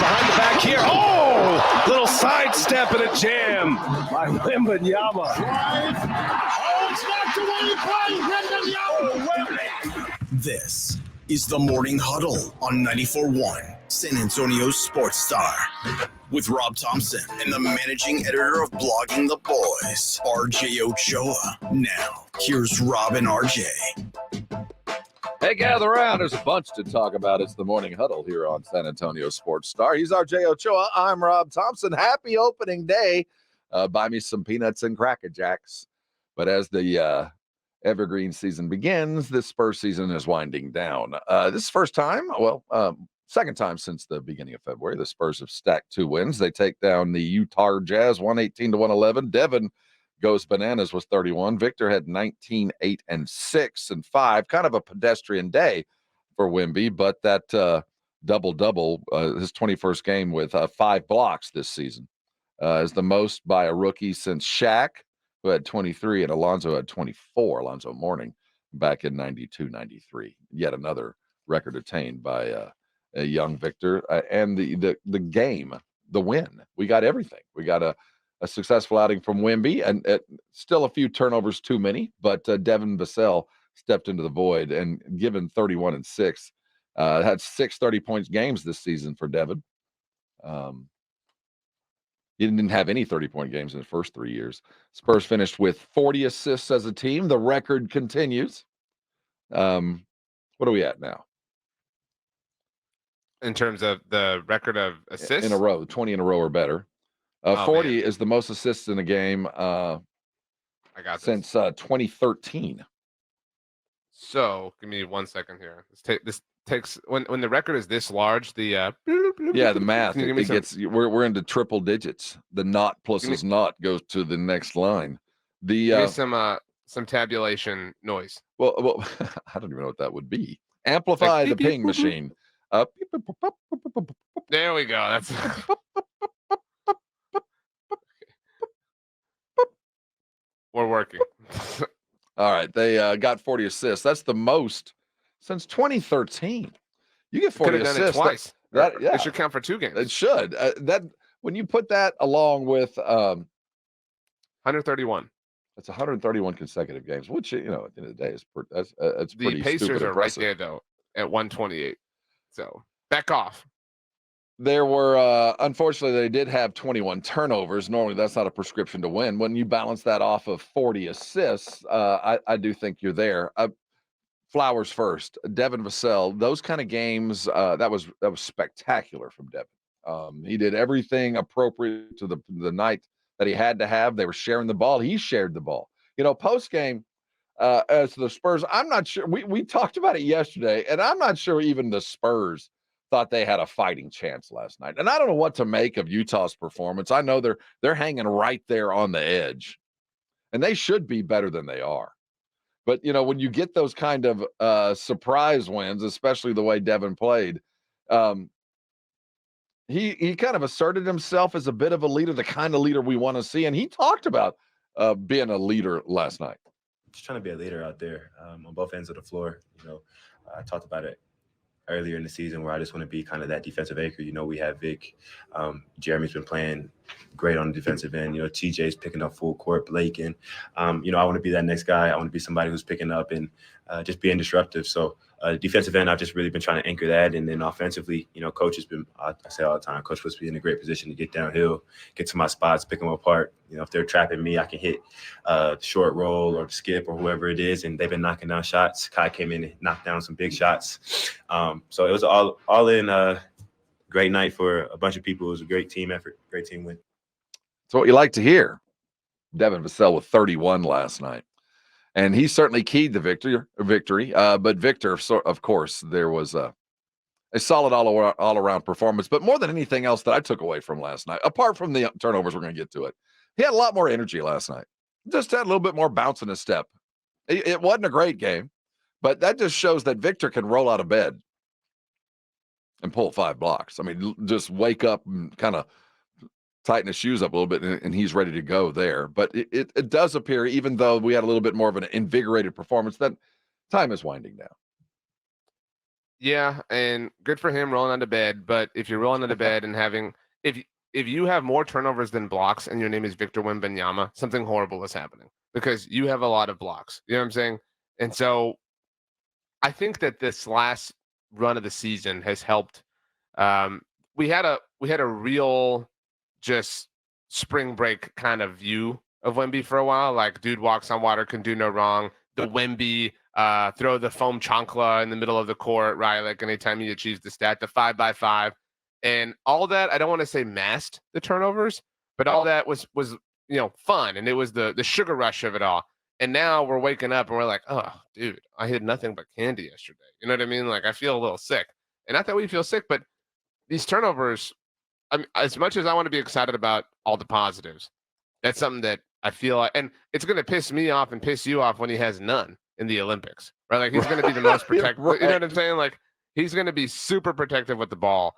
behind the back here. Oh, little sidestep and a jam by Wemby. This is the Morning Huddle on 94.1 San Antonio Sports Star with Rob Thompson and the managing editor of Blogging the Boys, RJ Ochoa. Now, here's Rob and RJ. Hey, gather around. There's a bunch to talk about. It's the Morning Huddle here on San Antonio Sports Star. He's RJ Ochoa. I'm Rob Thompson. Happy opening day. Buy me some peanuts and Cracker Jacks. But as the evergreen season begins, this Spurs season is winding down. This is first time, second time since the beginning of February. The Spurs have stacked 2 wins. They take down the Utah Jazz 118-111. Devin goes bananas with 31. Victor had 19, 8, and 6 and 5. Kind of a pedestrian day for Wemby, but that double-double, his 21st game with 5 blocks this season, is the most by a rookie since Shaq, who had 23, and Alonzo had 24, Alonzo Mourning, back in 92-93. Yet another record attained by a young Victor. And the game, the win. We got everything. We got a successful outing from Wemby, and still a few turnovers too many, but Devin Vassell stepped into the void and given 31 and 6. Had 6 30-point games this season for Devin. He didn't have any 30-point games in the first 3 years. Spurs finished with 40 assists as a team. The record continues. What are we at now? In terms of the record of assists? In a row, 20 in a row or better. 40 is the most assists in a game since 2013. So, give me 1 second here. This takes when the record is this large, the the math we're into triple digits. The naught plus naught goes to the next line. Give me some tabulation noise. Well, I don't even know what that would be. Amplify the ping machine. There we go. That's we're working. All right, they got 40 assists. That's the most since 2013. You get 40 assists. Could have done it twice. It should count for 2 games. It should. That when you put that along with 131. That's 131 consecutive games, which at the end of the day is that's pretty. The Pacers are impressive. right there though at 128. So back off. There were, unfortunately, they did have 21 turnovers. Normally, that's not a prescription to win. When you balance that off of 40 assists, I do think you're there. Flowers first. Devin Vassell, those kind of games, that was spectacular from Devin. He did everything appropriate to the night that he had to have. They were sharing the ball. He shared the ball. Post game, as the Spurs, I'm not sure. We talked about it yesterday, and I'm not sure even the Spurs thought they had a fighting chance last night. And I don't know what to make of Utah's performance. I know they're hanging right there on the edge, and they should be better than they are. But, when you get those kind of surprise wins, especially the way Devin played, he kind of asserted himself as a bit of a leader, the kind of leader we want to see. And he talked about being a leader last night. Just trying to be a leader out there on both ends of the floor. I talked about it earlier in the season where I just want to be kind of that defensive anchor. We have Vic. Jeremy's been playing great on the defensive end. TJ's picking up full court, Blake. And, I want to be that next guy. I want to be somebody who's picking up and just being disruptive. So defensive end, I've just really been trying to anchor that. And then offensively, Coach has been, I say all the time, Coach puts me in a great position to get downhill, get to my spots, pick them apart. If they're trapping me, I can hit the short roll or the skip or whoever it is. And they've been knocking down shots. Kai came in and knocked down some big shots. So it was all in great night for a bunch of people. It was a great team effort, great team win. That's what you like to hear. Devin Vassell with 31 last night. And he certainly keyed the victory. But Victor, of course, there was a solid all-around performance. But more than anything else that I took away from last night, apart from the turnovers, we're going to get to it, he had a lot more energy last night. Just had a little bit more bounce in his step. It wasn't a great game, but that just shows that Victor can roll out of bed and pull 5 blocks. I mean, just wake up and kind of tighten his shoes up a little bit, and he's ready to go there. But it does appear, even though we had a little bit more of an invigorated performance, that time is winding down. Yeah, and good for him rolling out of bed. But if you're rolling out of bed and having if you have more turnovers than blocks and your name is Victor Wembanyama, something horrible is happening because you have a lot of blocks. You know what I'm saying? And so I think that this last run of the season has helped. Um, we had a real just spring break kind of view of Wemby for a while. Like, dude walks on water, can do no wrong. The Wemby throw the foam chancla in the middle of the court, right? Like anytime he achieves the stat, the 5x5, and all that. I don't want to say masked the turnovers, but all that was fun, and it was the sugar rush of it all. And now we're waking up and we're like, oh, dude, I had nothing but candy yesterday. You know what I mean? Like I feel a little sick, and not that we feel sick, but these turnovers. I mean, as much as I want to be excited about all the positives, that's something that I feel like, and it's going to piss me off and piss you off when he has none in the Olympics, right? Like he's going to be the most protective. Right. You know what I'm saying? Like he's going to be super protective with the ball.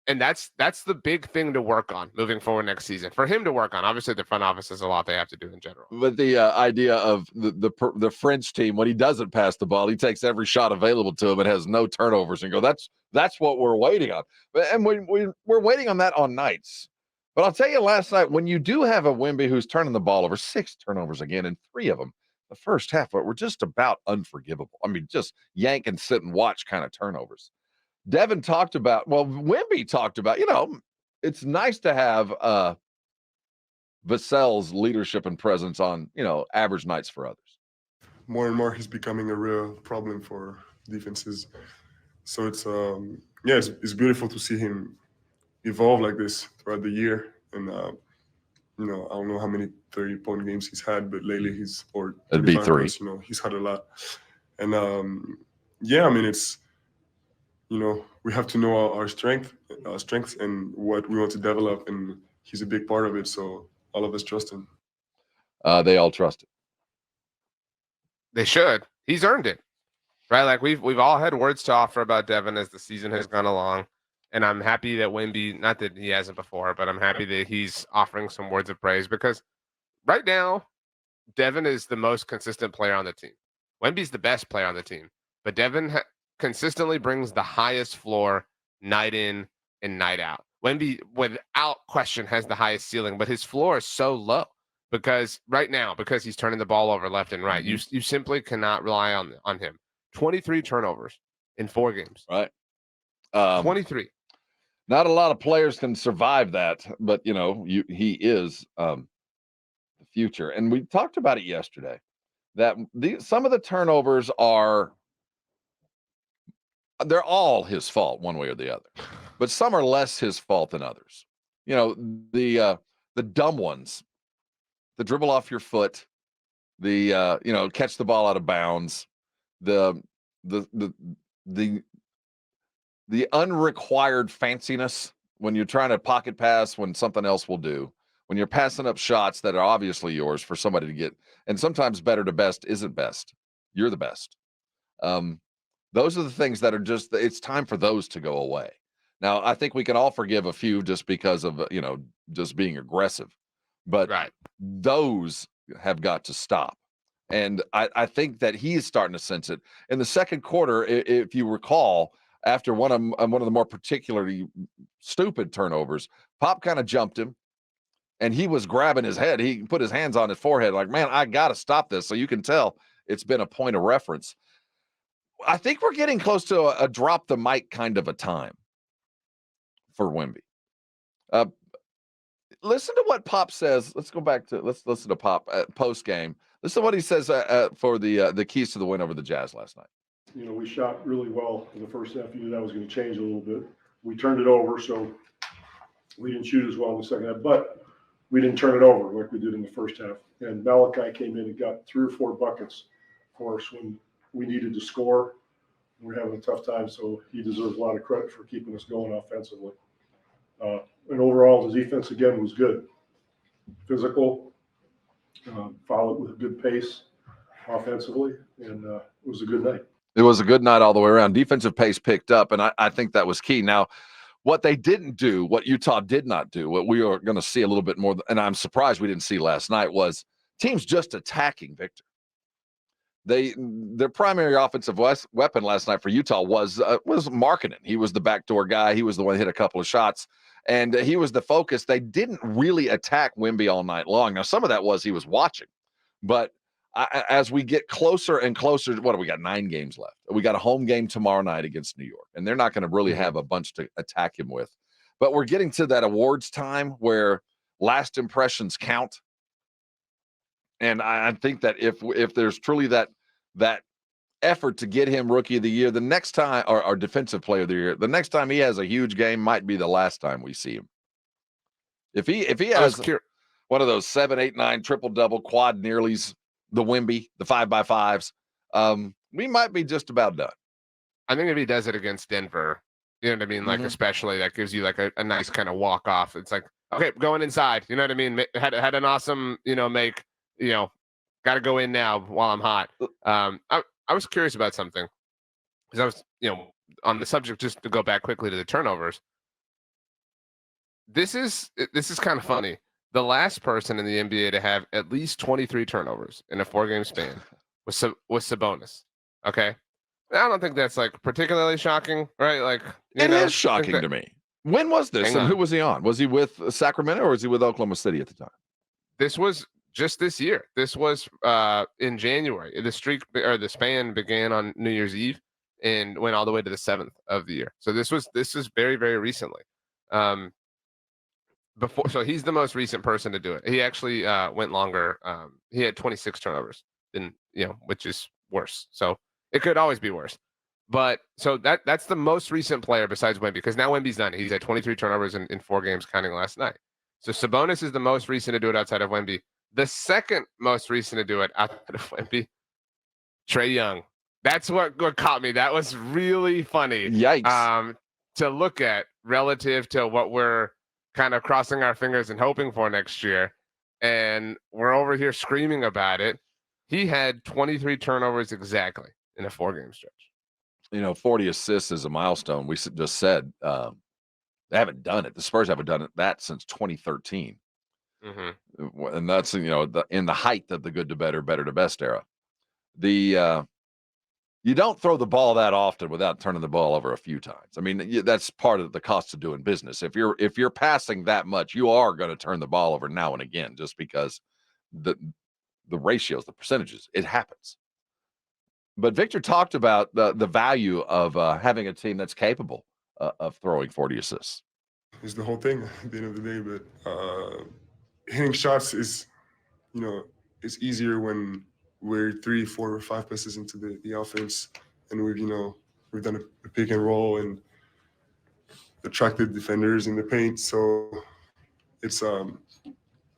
And that's the big thing to work on moving forward next season for him to work on. Obviously, the front office has a lot they have to do in general. But the idea of the French team, when he doesn't pass the ball, he takes every shot available to him and has no turnovers and go, that's what we're waiting on. And we're waiting on that on nights. But I'll tell you, last night, when you do have a Wemby who's turning the ball over, 6 turnovers again, and 3 of them the first half were just about unforgivable. I mean, just yank and sit and watch kind of turnovers. Devin talked about, Wemby talked about, it's nice to have Vassell's leadership and presence on, average nights for others. More and more, he's becoming a real problem for defenses. So it's beautiful to see him evolve like this throughout the year. And I don't know how many 30-point games he's had, but lately it'd be 3. Points, he's had a lot. And it's. We have to know our strengths and what we want to develop, and he's a big part of it. So all of us trust him. They all trust him. They should. He's earned it, right? Like we've all had words to offer about Devin as the season has gone along, and I'm happy that Wemby, not that he hasn't before, but I'm happy that he's offering some words of praise because right now, Devin is the most consistent player on the team. Wemby's the best player on the team, but Devin consistently brings the highest floor night in and night out. Wemby, without question, has the highest ceiling, but his floor is so low because he's turning the ball over left and right. You simply cannot rely on him. 23 turnovers in 4 games. Right. 23. Not a lot of players can survive that, but he is the future. And we talked about it yesterday that some of the turnovers they're all his fault one way or the other, but some are less his fault than others. The dumb ones, the dribble off your foot, the catch the ball out of bounds, the unrequired fanciness when you're trying to pocket pass when something else will do, when you're passing up shots that are obviously yours for somebody to get, and sometimes better to best isn't best. You're the best. Those are the things that are it's time for those to go away. Now, I think we can all forgive a few just because of, just being aggressive, but those have got to stop. And I think that he's starting to sense it. In the second quarter, if you recall, after one of the more particularly stupid turnovers, Pop kind of jumped him, and he was grabbing his head. He put his hands on his forehead like, man, I got to stop this. So you can tell it's been a point of reference. I think we're getting close to a drop the mic kind of a time for Wemby. Listen to what Pop says. Let's listen to Pop post game. Listen to what he says for the keys to the win over the Jazz last night. We shot really well in the first half. You knew that was going to change a little bit. We turned it over, so we didn't shoot as well in the second half, but we didn't turn it over like we did in the first half. And Malachi came in and got 3 or 4 buckets for us when we needed to score. We're having a tough time, so he deserves a lot of credit for keeping us going offensively. And overall, the defense, again, was good. Physical, followed with a good pace offensively, and it was a good night. It was a good night all the way around. Defensive pace picked up, and I think that was key. Now, what they didn't do, what Utah did not do, what we are going to see a little bit more, and I'm surprised we didn't see last night, was teams just attacking Victor. their primary offensive weapon last night for Utah was Markkanen. He was the backdoor guy. He was the one that hit a couple of shots, and he was the focus. They didn't really attack Wemby all night long. Now, some of that was he was watching, but as we get closer and closer, what do we got? 9 games left. We got a home game tomorrow night against New York, and they're not going to really have a bunch to attack him with. But we're getting to that awards time where last impressions count. And I think that if there's truly that effort to get him Rookie of the Year, the next time, or Defensive Player of the Year, the next time he has a huge game might be the last time we see him. If he has one of those 7, 8, 9 triple-double quad nearlies, the Wemby, the 5x5s, we might be just about done. I think if he does it against Denver, you know what I mean? Like, especially that gives you like a nice kind of walk off. It's like, okay, going inside, you know what I mean? Had an awesome, make, got to go in now while I'm hot. I was curious about something because I was, on the subject, just to go back quickly to the turnovers. This is kind of funny. The last person in the NBA to have at least 23 turnovers in a 4-game span was Sabonis. Okay. I don't think that's like particularly shocking, right? Like, it is shocking to me. When was this? And who was he on? Was he with Sacramento or was he with Oklahoma City at the time? This was just this year. This was in January. The span began on New Year's Eve and went all the way to the 7th of the year. So this was very, very recently. So he's the most recent person to do it. He actually went longer. He had 26 turnovers, which is worse. So it could always be worse. But so that's the most recent player besides Wemby, because now Wemby's done it. He's had 23 turnovers in 4 games, counting last night. So Sabonis is the most recent to do it outside of Wemby. The second most recent to do it outside of Wemby, Trae Young. That's what caught me. That was really funny. Yikes. To look at relative to what we're kind of crossing our fingers and hoping for next year. And we're over here screaming about it. He had 23 turnovers exactly in a 4-game stretch. 40 assists is a milestone. We just said they haven't done it. The Spurs haven't done that since 2013. And that's, in the height of the good to better, better to best era. You don't throw the ball that often without turning the ball over a few times. I mean, that's part of the cost of doing business. If you're passing that much, you are going to turn the ball over now and again, just because the ratios, the percentages, it happens. But Victor talked about the value of having a team that's capable of throwing 40 assists. It's the whole thing at the end of the day, but hitting shots is, it's easier when we're 3, 4, or 5 passes into the offense, and we've done a pick and roll and attracted defenders in the paint. So it's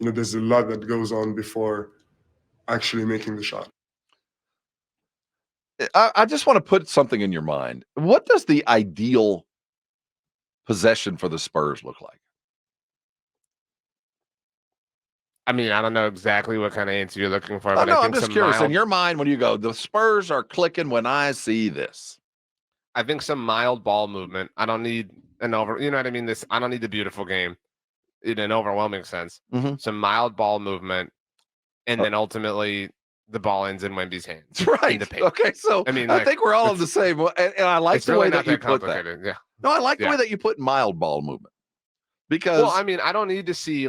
there's a lot that goes on before actually making the shot. I just want to put something in your mind. What does the ideal possession for the Spurs look like? I mean, I don't know exactly what kind of answer you're looking for, but I'm just curious. In your mind, when you go, the Spurs are clicking when I see this. I think some mild ball movement. I don't need an you know what I mean? I don't need the beautiful game in an overwhelming sense. Some mild ball movement, and then ultimately the ball ends in Wemby's hands. Right. Okay. So I think we're all on the same. And I like the way that you put that. Yeah. No, I like the way that you put mild ball movement, because I don't need to see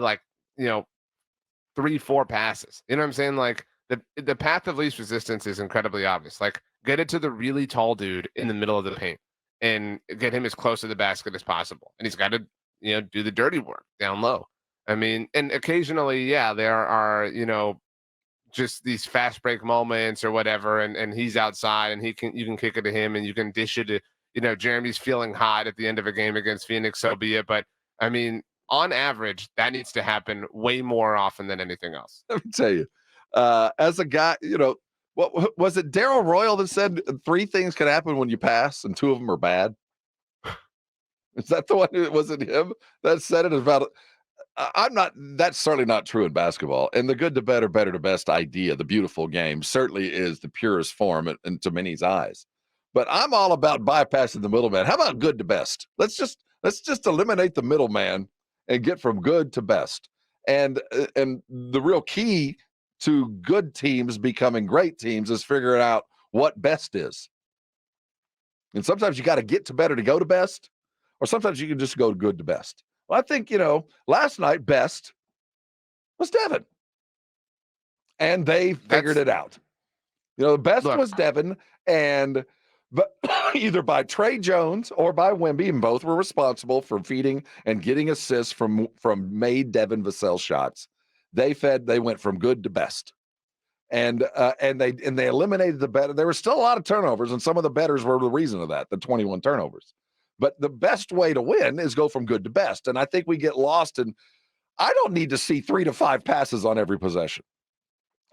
3, 4 passes. You know what I'm saying? Like the path of least resistance is incredibly obvious. Like, get it to the really tall dude in the middle of the paint and get him as close to the basket as possible. And he's got to, do the dirty work down low. I mean, and occasionally, there are, just these fast break moments or whatever. And he's outside and you can kick it to him and you can dish it to, Jeremy's feeling hot at the end of a game against Phoenix, so be it. But I mean, on average, that needs to happen way more often than anything else. Let me tell you, as a guy, what was it? Daryl Royal that said 3 things can happen when you pass, and 2 of them are bad. Is that the one? Was it him that said it? About that's certainly not true in basketball. And the good to better, better to best idea, the beautiful game, certainly is the purest form into many's eyes. But I'm all about bypassing the middleman. How about good to best? Let's just eliminate the middleman and get from good to best. And the real key to good teams becoming great teams is figuring out what best is. And sometimes you got to get to better to go to best, or sometimes you can just go good to best. Well, I think, last night best was Devin. And they figured it out. The best was Devin, but either by Trey Jones or by Wemby, and both were responsible for feeding and getting assists from made Devin Vassell shots. They went from good to best. And they eliminated the better. There were still a lot of turnovers, and some of the betters were the reason of that, the 21 turnovers. But the best way to win is go from good to best. And I think we get lost in, I don't need to see 3 to 5 passes on every possession.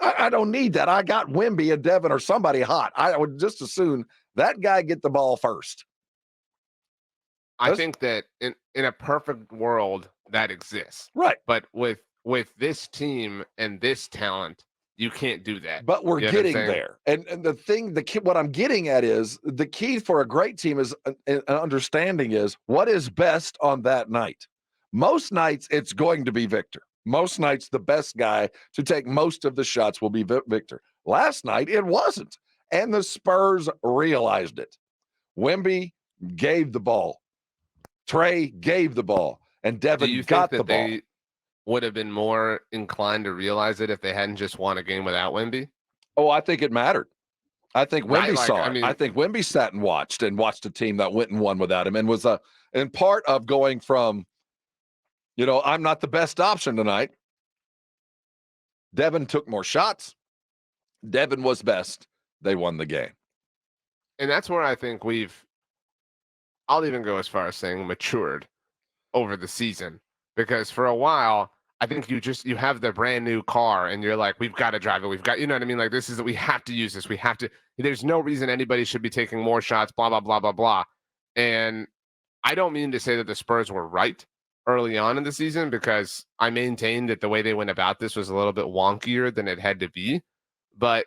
I don't need that. I got Wemby and Devin or somebody hot. I would just as soon that guy get the ball first. I think that in a perfect world that exists. Right. But with this team and this talent, you can't do that. But we're getting there. And what I'm getting at is the key for a great team is an understanding is what is best on that night. Most nights it's going to be Victor. Most nights the best guy to take most of the shots will be Victor. Last night it wasn't. And the Spurs realized it. Wemby gave the ball. Trey gave the ball. And Devin got the ball. They would have been more inclined to realize it if they hadn't just won a game without Wemby? Oh, I think it mattered. I think Wemby saw it. I think Wemby sat and watched a team that went and won without him and was in part of going from, I'm not the best option tonight. Devin took more shots. Devin was best. They won the game. And that's where I think I'll even go as far as saying matured over the season. Because for a while, I think you have the brand new car and you're like, we've got to drive it. We've got, you know what I mean? Like, we have to use this. There's no reason anybody should be taking more shots, blah, blah, blah, blah, blah. And I don't mean to say that the Spurs were right early on in the season, because I maintained that the way they went about this was a little bit wonkier than it had to be. But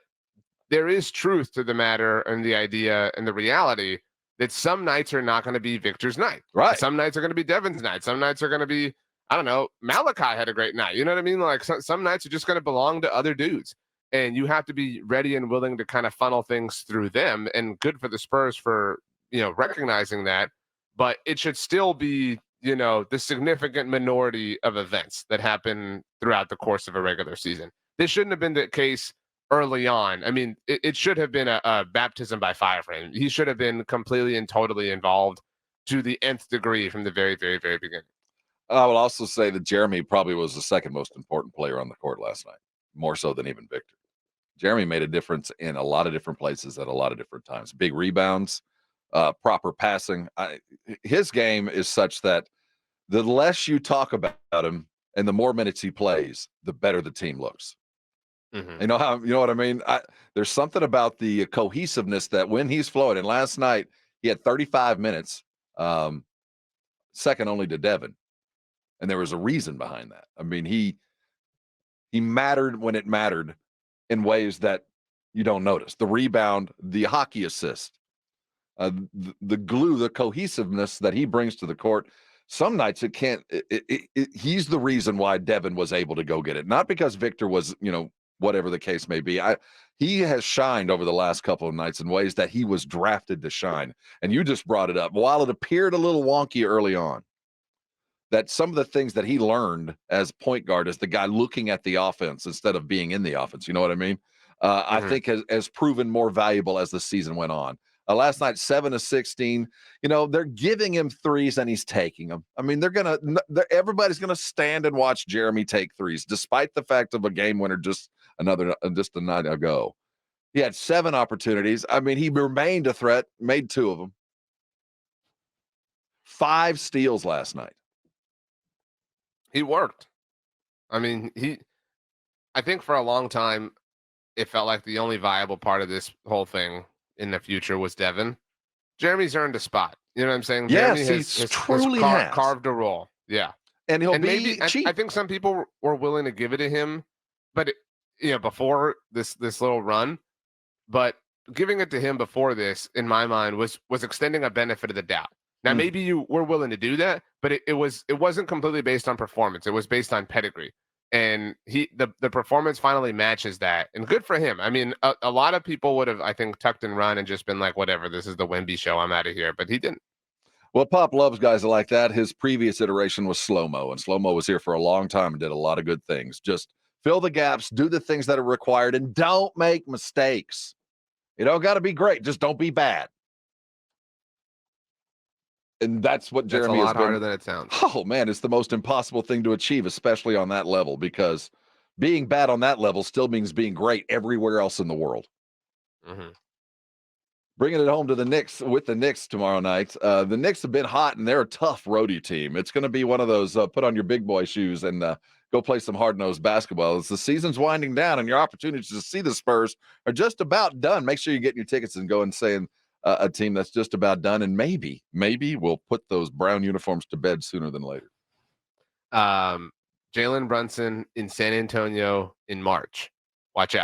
there is truth to the matter and the idea and the reality that some nights are not going to be Victor's night. Right. Some nights are going to be Devin's night. Some nights are going to be, I don't know, Malachi had a great night. You know what I mean? Like some nights are just going to belong to other dudes. And you have to be ready and willing to kind of funnel things through them. And good for the Spurs for, recognizing that. But it should still be, the significant minority of events that happen throughout the course of a regular season. This shouldn't have been the case early on. I mean, it should have been a baptism by fire for him. He should have been completely and totally involved to the nth degree from the very, very, very beginning. I will also say that Jeremy probably was the second most important player on the court last night, more so than even Victor. Jeremy made a difference in a lot of different places at a lot of different times. Big rebounds, proper passing. His game is such that the less you talk about him and the more minutes he plays, the better the team looks. Mm-hmm. You know what I mean? There's something about the cohesiveness that when he's flowing, and last night he had 35 minutes, second only to Devin. And there was a reason behind that. I mean, he mattered when it mattered in ways that you don't notice. The rebound, the hockey assist, the glue, the cohesiveness that he brings to the court. Some nights it can't. He's the reason why Devin was able to go get it, not because Victor was, whatever the case may be. He has shined over the last couple of nights in ways that he was drafted to shine. And you just brought it up. While it appeared a little wonky early on, that some of the things that he learned as point guard, as the guy looking at the offense instead of being in the offense, you know what I mean? I think has proven more valuable as the season went on. Last night, 7 of 16. They're giving him threes and he's taking them. I mean, everybody's gonna stand and watch Jeremy take threes, despite the fact of a game winner just a night ago. He had 7 opportunities. I mean, he remained a threat, made 2 of them. 5 steals last night. He worked. I mean, I think for a long time, it felt like the only viable part of this whole thing in the future was Devin. Jeremy's earned a spot. You know what I'm saying? Yes, Jeremy he truly has carved a role. Yeah. And he'll be maybe cheap. I think some people were willing to give it to him, but before this little run, but giving it to him before this, in my mind, was extending a benefit of the doubt. Now, maybe you were willing to do that, but it wasn't completely based on performance. It was based on pedigree. And the performance finally matches that, and good for him. I mean, a lot of people would have, I think, tucked and run and just been like, whatever, this is the Wemby show, I'm out of here. But he didn't. Well, Pop loves guys like that. His previous iteration was Slow-Mo, and Slow-Mo was here for a long time and did a lot of good things. Just fill the gaps, do the things that are required, and don't make mistakes. You don't got to be great. Just don't be bad. And that's what Jeremy has been. That's a lot harder than it sounds. Oh, man, it's the most impossible thing to achieve, especially on that level, because being bad on that level still means being great everywhere else in the world. Mm-hmm. Bringing it home to the Knicks with the Knicks tomorrow night. The Knicks have been hot, and they're a tough roadie team. It's going to be one of those put on your big boy shoes and go play some hard-nosed basketball. As the season's winding down and your opportunities to see the Spurs are just about done, make sure you're getting your tickets and go and saying a team that's just about done, and maybe we'll put those brown uniforms to bed sooner than later. Jalen Brunson in San Antonio in March. Watch out.